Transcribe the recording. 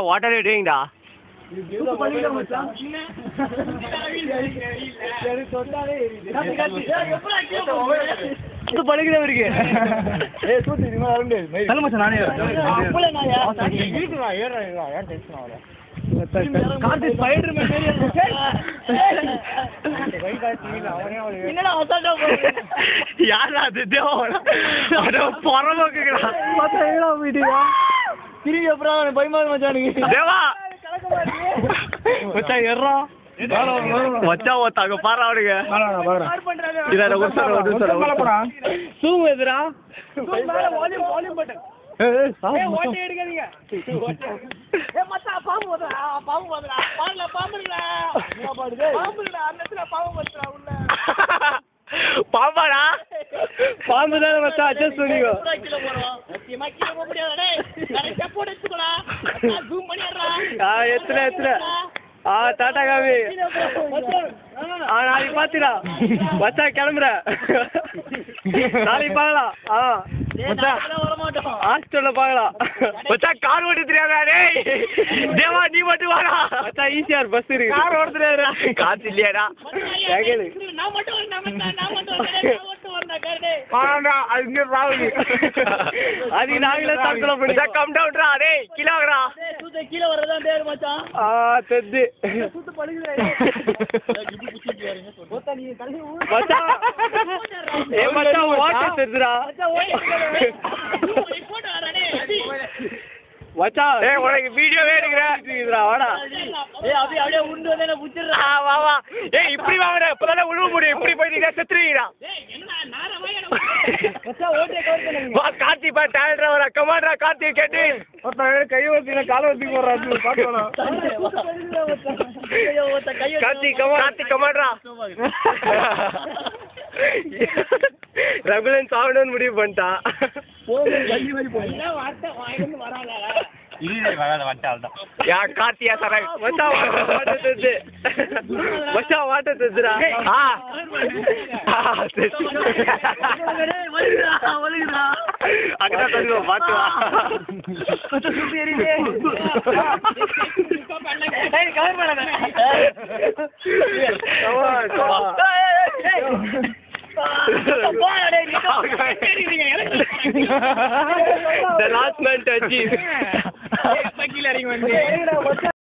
What are you doing, da? பாம்பாடா பாம்பு தானே மச்சா அட்ஜஸ்ட் பண்ணிக்கோ எத்தனை டாடா காமி நாளைக்கு பாத்திரா மச்சா கிளம்புற நாளைக்கு பார்க்கலாம் ஹாஸ்டல்ல பார்க்கலாம் மச்சா கார் ஓட்ட தெரியாதா டேய் தேவா நீ மட்டும் வாடா மச்சா ஈஸியார் பஸ் இருக்கு கார் ஓட்ட தெரியாதா காசு இல்லையாடா நான் மட்டும் அது ராவுடி அது நாங்களே தற்கொலை பண்ணி கம் டவுன்டா டேய் கீழ வாடா கீழ வரதான் டேய் மச்சான் தெத்து சுத்து படுகுறே மச்சான் ஏ மச்சான் ஓட்ட தெதுடா மச்சான் ஏய் உனக்கு வீடியோவே எடுக்கறா வாடா ஏய் அப்படியே உண்டு வந்தேன புடிச்சிரா வா வா ஏய் இப்படி வாங்கடா இப்பதான் உழுவ முடியும் இப்படி போய் நீங்க செத்துறீங்கடா ஏய் என்னடா நாரமா மச்சான் ஓட்டே கவர் பண்ணுங்க வா கார்த்தி பா டயர் டிரைவரா கமாண்டரா கார்த்தி கேட்டு ஒருத்த கை வச்சின கால வச்சி போறாரு பாக்கணும் கார்த்தி கமாண்டரா ரகுலன் சாவணும்னு முடிவு பண்ணிட்டான் கார்த்தியா சார் மச்சா வாட்ட தெரிஞ்சுடா அங்கதான் தருவோம் பாத்து The last man touches.